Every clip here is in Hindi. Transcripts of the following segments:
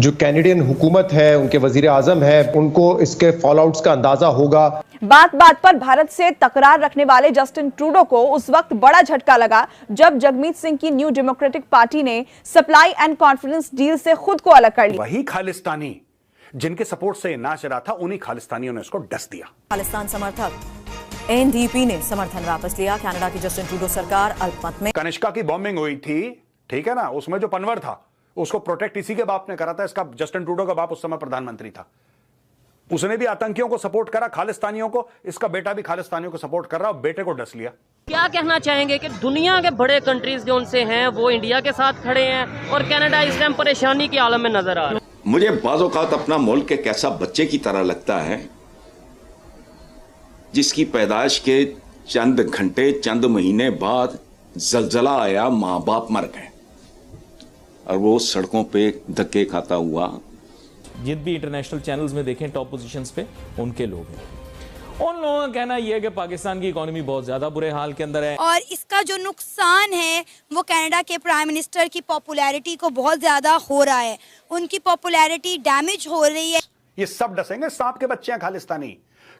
जो कैनेडियन हुकूमत है, उनके वजीर आजम है, उनको इसके फॉलआउट्स का अंदाजा होगा। बात बात पर भारत से तकरार रखने वाले जस्टिन ट्रूडो को उस वक्त बड़ा झटका लगा जब जगमीत सिंह की न्यू डेमोक्रेटिक पार्टी ने सप्लाई एंड कॉन्फिडेंस डील से खुद को अलग कर लिया। वही खालिस्तानी जिनके सपोर्ट से नाच रहा था, उन्हीं खालिस्तानियों ने इसको डस दिया। खालिस्तान समर्थक एनडीपी ने समर्थन वापस लिया। कनाडा की जस्टिन ट्रूडो सरकार अल्पमत में। कनिष्का की बॉम्बिंग हुई थी, ठीक है ना, उसमें जो पनवर था उसको प्रोटेक्ट इसी के बाप ने करा था। इसका जस्टिन ट्रूडो का बाप उस समय प्रधानमंत्री था, उसने भी आतंकियों को सपोर्ट करा, खालिस्तानियों को। इसका बेटा भी खालिस्तानियों को सपोर्ट कर रहा, बेटे को डस लिया। क्या कहना चाहेंगे कि दुनिया के बड़े कंट्रीज जो उनसे हैं वो इंडिया के साथ खड़े हैं और कनाडा इस टाइम परेशानी के आलम में नजर आ रहा है। मुझे बाज़ औक़ात अपना मुल्क एक ऐसा बच्चे की तरह लगता है जिसकी पैदाइश के चंद घंटे चंद महीने बाद जलजला आया, माँ बाप मर गए और वो सड़कों पे धक्के खाता हुआ। जिन भी इंटरनेशनल चैनल्स में देखें टॉप पोजीशंस पे उनके लोग हैं। उन लोगों का कहना यह है कि पाकिस्तान की इकोनॉमी बहुत ज्यादा बुरे हाल के अंदर है और इसका जो नुकसान है वो कनाडा के प्राइम मिनिस्टर की पॉपुलैरिटी को बहुत ज्यादा हो रहा है। उनकी पॉपुलैरिटी डैमेज हो रही है। ये सब डसेंगे, सांप के बच्चे हैं खालिस्तानी।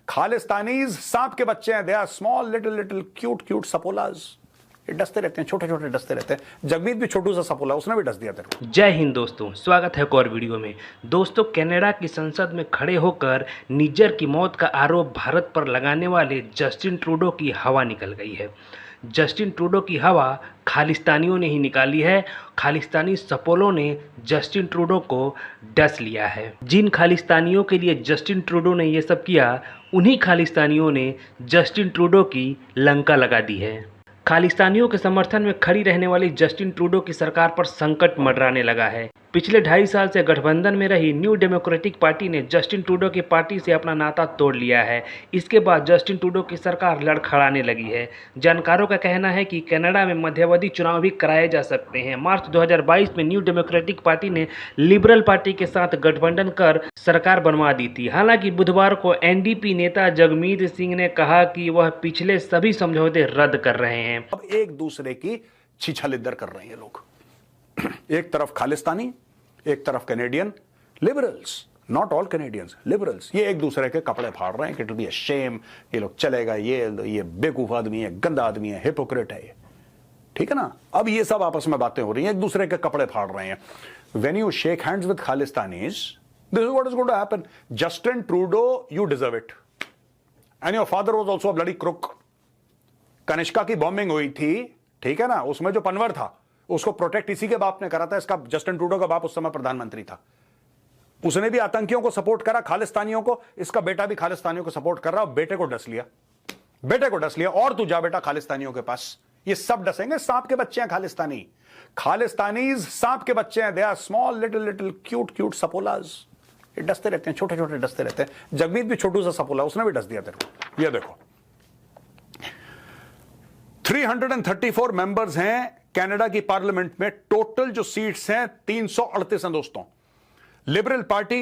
खालिस्तानीज सांप के बच्चे हैं। They are small little little cute cute सपोलाज। ये डसते रहते हैं, छोटे छोटे डसते रहते हैं। जगमीत भी छोटू सा सपोला, उसने भी डस दिया तेरे को। जय हिंद दोस्तों, स्वागत है एक और वीडियो में। दोस्तों, कनाडा की संसद में खड़े होकर निज्जर की मौत का आरोप भारत पर लगाने वाले जस्टिन ट्रूडो की हवा निकल गई है। जस्टिन ट्रूडो की हवा खालिस्तानियों ने ही निकाली है। खालिस्तानी सपोलों ने जस्टिन ट्रूडो को डस लिया है। जिन खालिस्तानियों के लिए जस्टिन ट्रूडो ने ये सब किया, उन्हीं खालिस्तानियों ने जस्टिन ट्रूडो की लंका लगा दी है। खालिस्तानियों के समर्थन में खड़ी रहने वाली जस्टिन ट्रूडो की सरकार पर संकट मंडराने लगा है। पिछले 2.5 साल से गठबंधन में रही न्यू डेमोक्रेटिक पार्टी ने जस्टिन ट्रूडो की पार्टी से अपना नाता तोड़ लिया है। इसके बाद जस्टिन ट्रूडो की सरकार लड़खड़ाने लगी है। जानकारों का कहना है कि कनाडा में मध्यावधि चुनाव भी कराए जा सकते हैं। मार्च 2022 में न्यू डेमोक्रेटिक पार्टी ने लिबरल पार्टी के साथ गठबंधन कर सरकार बनवा दी थी। हालांकि बुधवार को एनडीपी नेता जगमीत सिंह ने कहा कि वह पिछले सभी समझौते रद्द कर रहे हैं। अब एक दूसरे की छिछलिद्दर कर रहे हैं लोग। एक तरफ खालिस्तानी, एक तरफ Canadian liberals, not all Canadians, liberals. ये एक दूसरे के कपड़े फाड़ रहे हैं कि it will be a shame, ये लोग चलेगा, ये बेवकूफ आदमी है, गंदा आदमी है, हिपोक्रेट है ये, ठीक है ना। अब ये सब आपस में बातें हो रही हैं, एक दूसरे के कपड़े फाड़ रहे हैं। When you shake hands with Khalistanis, this is what is going to happen. Justin Trudeau, you deserve it, and your father was also a bloody crook. Kanishka की बॉम्बिंग हुई थी, ठीक है ना, उसमें जो पनवर था उसको प्रोटेक्ट इसी के बाप ने करा था। इसका जस्टिन ट्रूडो का बाप उस समय प्रधानमंत्री था, उसने भी आतंकियों को सपोर्ट करा, खालिस्तानियों को। इसका बेटा भी खालिस्तानियों को सपोर्ट कर रहा, बेटे को डस लिया, बेटे को डस लिया। और तू जा बेटा खालिस्तानियों के पास। ये सब डसेंगे, सांप के बच्चे हैं खालिस्तानी। खालिस्तानीज सांप के बच्चे हैं। They are small little little cute cute सपोलाज। ये डसते रहते हैं, छोटे छोटे डसते रहते हैं। जगमीत भी छोटू सा सपोला, उसने भी डस दिया तेरे को। ये देखो, 334 मेंबर्स हैं कनाडा की पार्लियामेंट में। टोटल जो सीट्स हैं 338 हैं दोस्तों। लिबरल पार्टी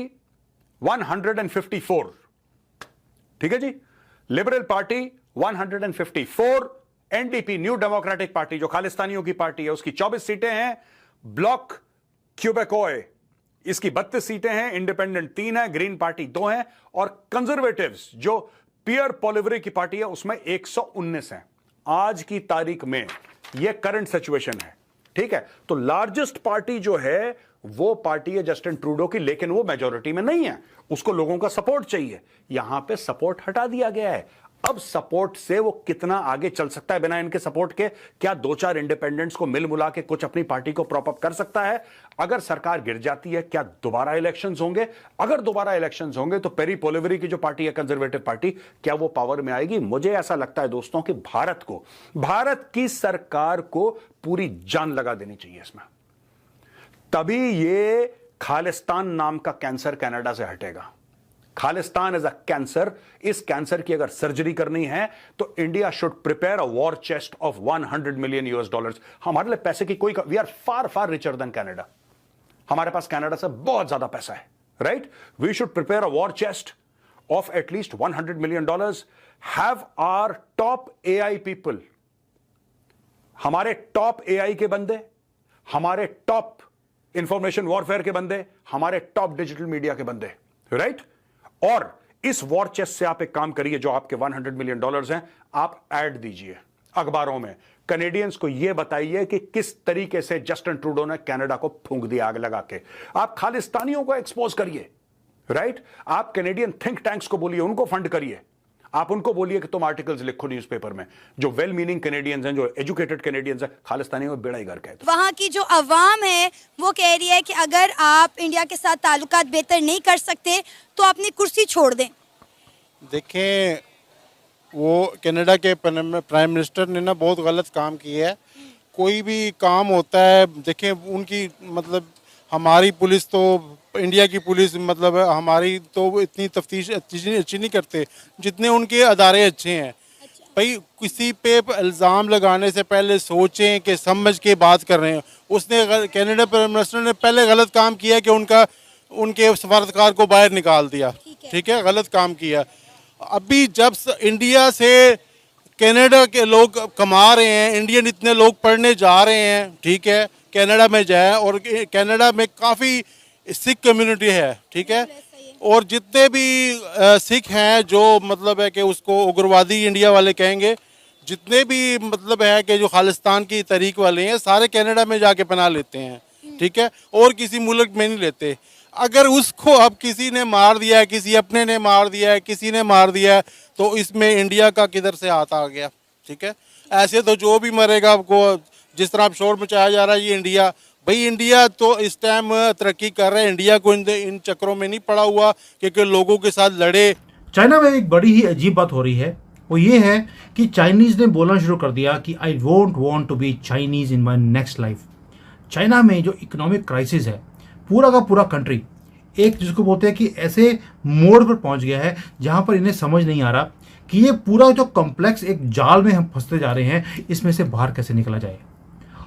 154, ठीक है जी, liberal party 154। NDP new democratic party जो खालिस्तानियों की पार्टी है, उसकी 24 सीटें हैं। ब्लॉक क्यूबेकॉय, इसकी 32 सीटें हैं। इंडिपेंडेंट 3 है, ग्रीन पार्टी 2 है, और कंजर्वेटिव्स जो पियर पॉलिवरी की पार्टी है उसमें 119 है। आज की तारीख में यह करंट सिचुएशन है, ठीक है। तो लार्जेस्ट पार्टी जो है वो पार्टी है जस्टिन ट्रूडो की, लेकिन वो मेजॉरिटी में नहीं है, उसको लोगों का सपोर्ट चाहिए। यहां पे सपोर्ट हटा दिया गया है। अब सपोर्ट से वो कितना आगे चल सकता है बिना इनके सपोर्ट के? क्या 2-4 इंडिपेंडेंट्स को मिल मुला के कुछ अपनी पार्टी को प्रॉप अप कर सकता है? अगर सरकार गिर जाती है, क्या दोबारा इलेक्शंस होंगे? अगर दोबारा इलेक्शंस होंगे तो पेरी पोलिवरी की जो पार्टी है, कंजर्वेटिव पार्टी, क्या वो पावर में आएगी? मुझे ऐसा लगता है दोस्तों कि भारत की सरकार को पूरी जान लगा देनी चाहिए इसमें, तभी ये खालिस्तान नाम का कैंसर कनाडा से हटेगा। Khalistan is a cancer. इस कैंसर की अगर सर्जरी करनी है तो India should prepare a war chest of $100 million. हमारे लिए पैसे की कोई, we are far far richer than Canada. हमारे पास कनाडा से बहुत ज्यादा पैसा है, right? We should prepare a war chest of at least $100 million. Have our top AI people, हमारे टॉप एआई के बंदे, हमारे टॉप इंफॉर्मेशन वॉरफेयर के बंदे, हमारे टॉप डिजिटल मीडिया के बंदे, राइट? और इस वॉर चेस्ट से आप एक काम करिए, जो आपके $100 मिलियन हैं, आप ऐड दीजिए अखबारों में। कनेडियंस को यह बताइए कि किस तरीके से जस्टिन ट्रूडो ने कनाडा को फूंक दिया आग लगा के। आप खालिस्तानियों को एक्सपोज करिए, राइट? आप कैनेडियन थिंक टैंक्स को बोलिए, उनको फंड करिए। आप उनको बोलिए कि तुम आर्टिकल्स लिखो न्यूज़पेपर में। जो वेल मीनिंग कैनेडियंस हैं, जो एजुकेटेड कैनेडियंस हैं, खालिस्तानियों में बेड़ा ही गर्क है। वहाँ की जो अवाम है वो कह रही है कि अगर आप इंडिया के साथ ताल्लुकात बेहतर नहीं कर सकते तो अपनी कुर्सी छोड़ दें। देखें, वो कनाडा के प्राइम मिनिस्टर ने ना बहुत गलत काम किया है। कोई भी काम होता है, देखें उनकी मतलब हमारी पुलिस तो, इंडिया की पुलिस मतलब हमारी तो इतनी तफ्तीश अच्छी नहीं करते जितने उनके अदारे अच्छे हैं। भाई किसी पे इल्ज़ाम लगाने से पहले सोचें कि समझ के बात कर रहे हैं। उसने कनाडा प्राइम मिनिस्टर ने पहले गलत काम किया कि उनके सफारतकार को बाहर निकाल दिया, ठीक है, गलत काम किया। अभी जब इंडिया से कनाडा के लोग कमा रहे हैं, इंडियन इतने लोग पढ़ने जा रहे हैं, ठीक है, कनाडा में जाए, और कनाडा में काफ़ी सिख कम्युनिटी है, ठीक है, और जितने भी सिख हैं जो मतलब है कि उसको उग्रवादी इंडिया वाले कहेंगे, जितने भी मतलब है कि जो खालिस्तान की तहरीक वाले हैं, सारे कनाडा में जाके पनाह लेते हैं, ठीक है, और किसी मुल्क में नहीं लेते। अगर उसको अब किसी ने मार दिया है, किसी अपने ने मार दिया है, किसी ने मार दिया है, तो इसमें इंडिया का किधर से हाथ आ गया, ठीक है? ऐसे तो जो भी मरेगा, आपको जिस तरह शोर मचाया जा रहा है ये इंडिया, भाई इंडिया तो इस टाइम तरक्की कर रहा है। इंडिया को इन चक्करों में नहीं पड़ा हुआ कि लोगों के साथ लड़े। चाइना में एक बड़ी ही अजीब बात हो रही है, वो ये है कि चाइनीज ने बोलना शुरू कर दिया कि I won't want to be Chinese in my next life. China में जो इकोनॉमिक क्राइसिस है, पूरा का पूरा कंट्री एक जिसको बोलते हैं कि ऐसे मोड़ पर पहुंच गया है जहां पर इन्हें समझ नहीं आ रहा कि ये पूरा जो कॉम्प्लेक्स एक जाल में हम फंसते जा रहे हैं, इसमें से बाहर कैसे निकला जाए।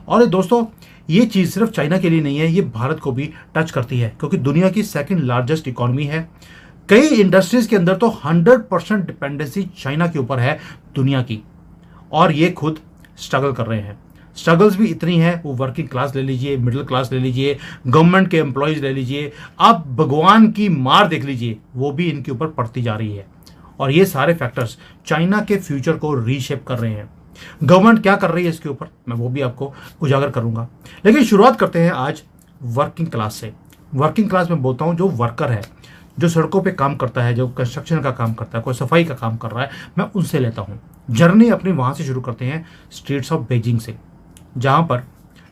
और दोस्तों, ये चीज़ सिर्फ चाइना के लिए नहीं है, ये भारत को भी टच करती है, क्योंकि दुनिया की सेकंड लार्जेस्ट इकोनॉमी है। कई इंडस्ट्रीज के अंदर तो 100% डिपेंडेंसी चाइना के ऊपर है दुनिया की, और ये खुद स्ट्रगल कर रहे हैं। स्ट्रगल्स भी इतनी है, वो वर्किंग क्लास ले लीजिए, मिडिल क्लास ले लीजिए, गवर्नमेंट के एम्प्लॉयज ले लीजिए, आप भगवान की मार देख लीजिए, वो भी इनके ऊपर पड़ती जा रही है। और ये सारे फैक्टर्स चाइना के फ्यूचर को रीशेप कर रहे हैं। गवर्नमेंट क्या कर रही है इसके ऊपर मैं वो भी आपको उजागर करूंगा, लेकिन शुरुआत करते हैं आज वर्किंग क्लास से। वर्किंग क्लास में बोलता हूं जो वर्कर है, जो सड़कों पे काम करता है, जो कंस्ट्रक्शन का काम करता है, कोई सफाई का काम कर रहा है, मैं उनसे लेता हूं। जर्नी अपनी वहां से शुरू करते हैं, स्ट्रीट्स ऑफ बीजिंग से, जहां पर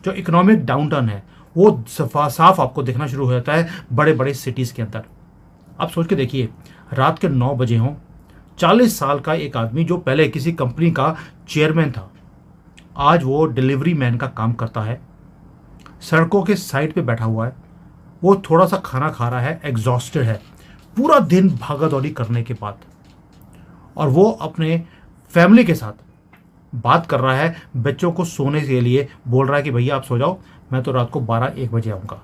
जो इकोनॉमिक डाउनटर्न है वो साफ आपको दिखना शुरू हो जाता है बड़े बड़े सिटीज़ के अंदर। आप सोच के देखिए, रात के 9 बजे हों, 40 साल का एक आदमी जो पहले किसी कंपनी का चेयरमैन था, आज वो डिलीवरी मैन का काम करता है, सड़कों के साइड पे बैठा हुआ है, वो थोड़ा सा खाना खा रहा है, एग्जॉस्टेड है पूरा दिन भागा दौड़ी करने के बाद, और वो अपने फैमिली के साथ बात कर रहा है, बच्चों को सोने के लिए बोल रहा है कि भैया आप सो जाओ, मैं तो रात को 12-1 बजे आऊँगा।